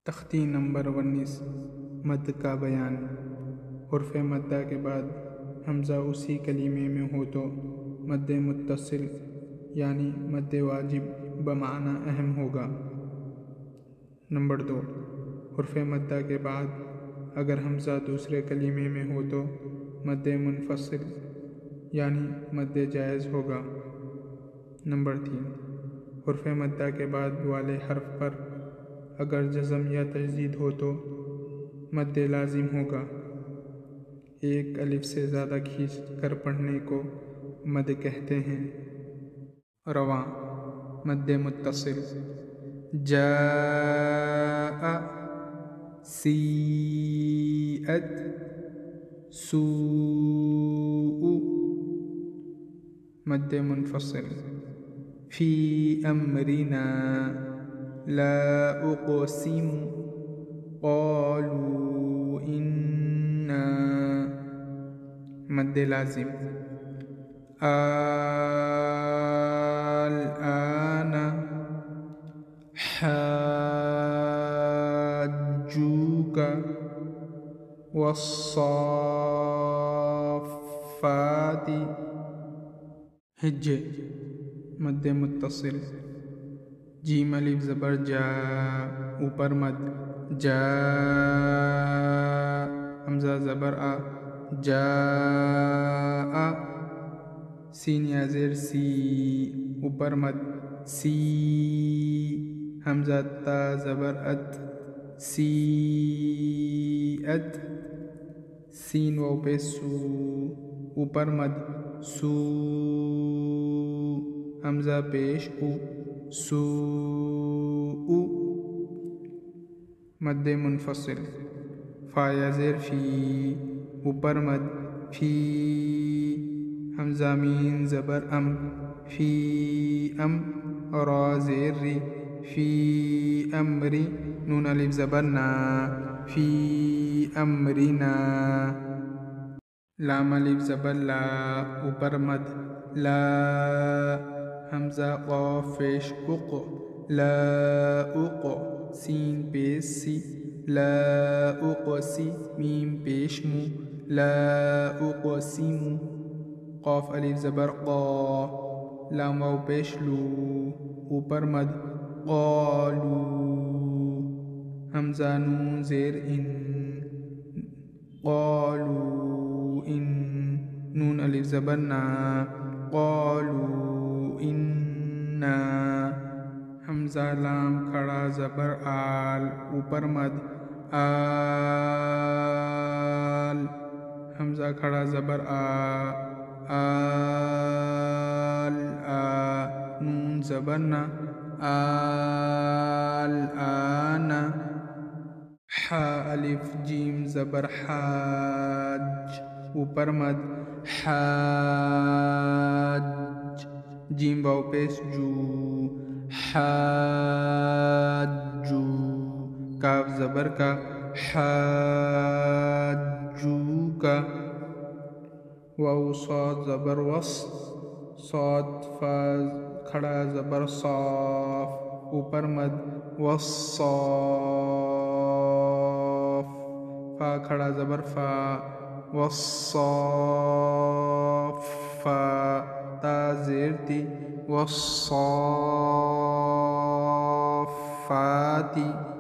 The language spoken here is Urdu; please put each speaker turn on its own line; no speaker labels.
تختی نمبر 19 مد کا بیان۔ حرف مدہ کے بعد حمزہ اسی کلمے میں ہو تو مد متصل یعنی مد واجب بمعنی اہم ہوگا۔ نمبر 2، حرف مدہ کے بعد اگر حمزہ دوسرے کلمے میں ہو تو مد منفصل یعنی مد جائز ہوگا۔ نمبر 3، حرف مدہ کے بعد والے حرف پر اگر جزم یا تشدید ہو تو مد لازم ہوگا۔ ایک الف سے زیادہ کھینچ کر پڑھنے کو مد کہتے ہیں۔ رواں مد متصل، جاء، سیئت، سوء۔ مد منفصل، فی امرنا، لا اقسم، قالوا انا۔ مد لازم، الآن، حاجوک، والصافات۔ ہجے مد متصل، جیم الف زبر جا، اوپر مد، جا، حمزہ زبر آ، جاء، سین یا زیر سی، اوپر مد، سی، حمزہ تا زبر ات، سیئت، سین واو پہ سو، اوپر مد، سو، حمزہ پیش او، سوء۔ مد منفصل، فا یا زیر فی، اوپر مد، فی، حمزہ مین زبر ام، فی ام، را زیر ری، فی امری، نون الف زبر نا، فی امرنا، لام الف زبر لا، اوپر مد، لا، حمزہ قاف پیش اق، لا اق، سین پیش سی، لا اقسی، میم پیش مو، لا اقسم، قاف الف زبر قا، لام واو پیش لو، اوپر مد، قالو، حمزہ نون زیر ان، قالو ان، نون الف زبر نا، قالو انا، حمزہ لام کھڑا زبر آل، اوپر مد، آل، حمزہ کھڑا زبر آ، آل آ، نون زبر نا، آل آن، حا الف جیم زبر حاج، اوپر مد، حاج، جیم واو پیش جو، حاجو، کاف زبر کا، حاجوکا، واو صاد زبر وص، صاد فا کھڑا زبر صاف، اوپر مد، والصاف، فا کھڑا زبر فا، والصافا، تا زیر تی، والصافاتی۔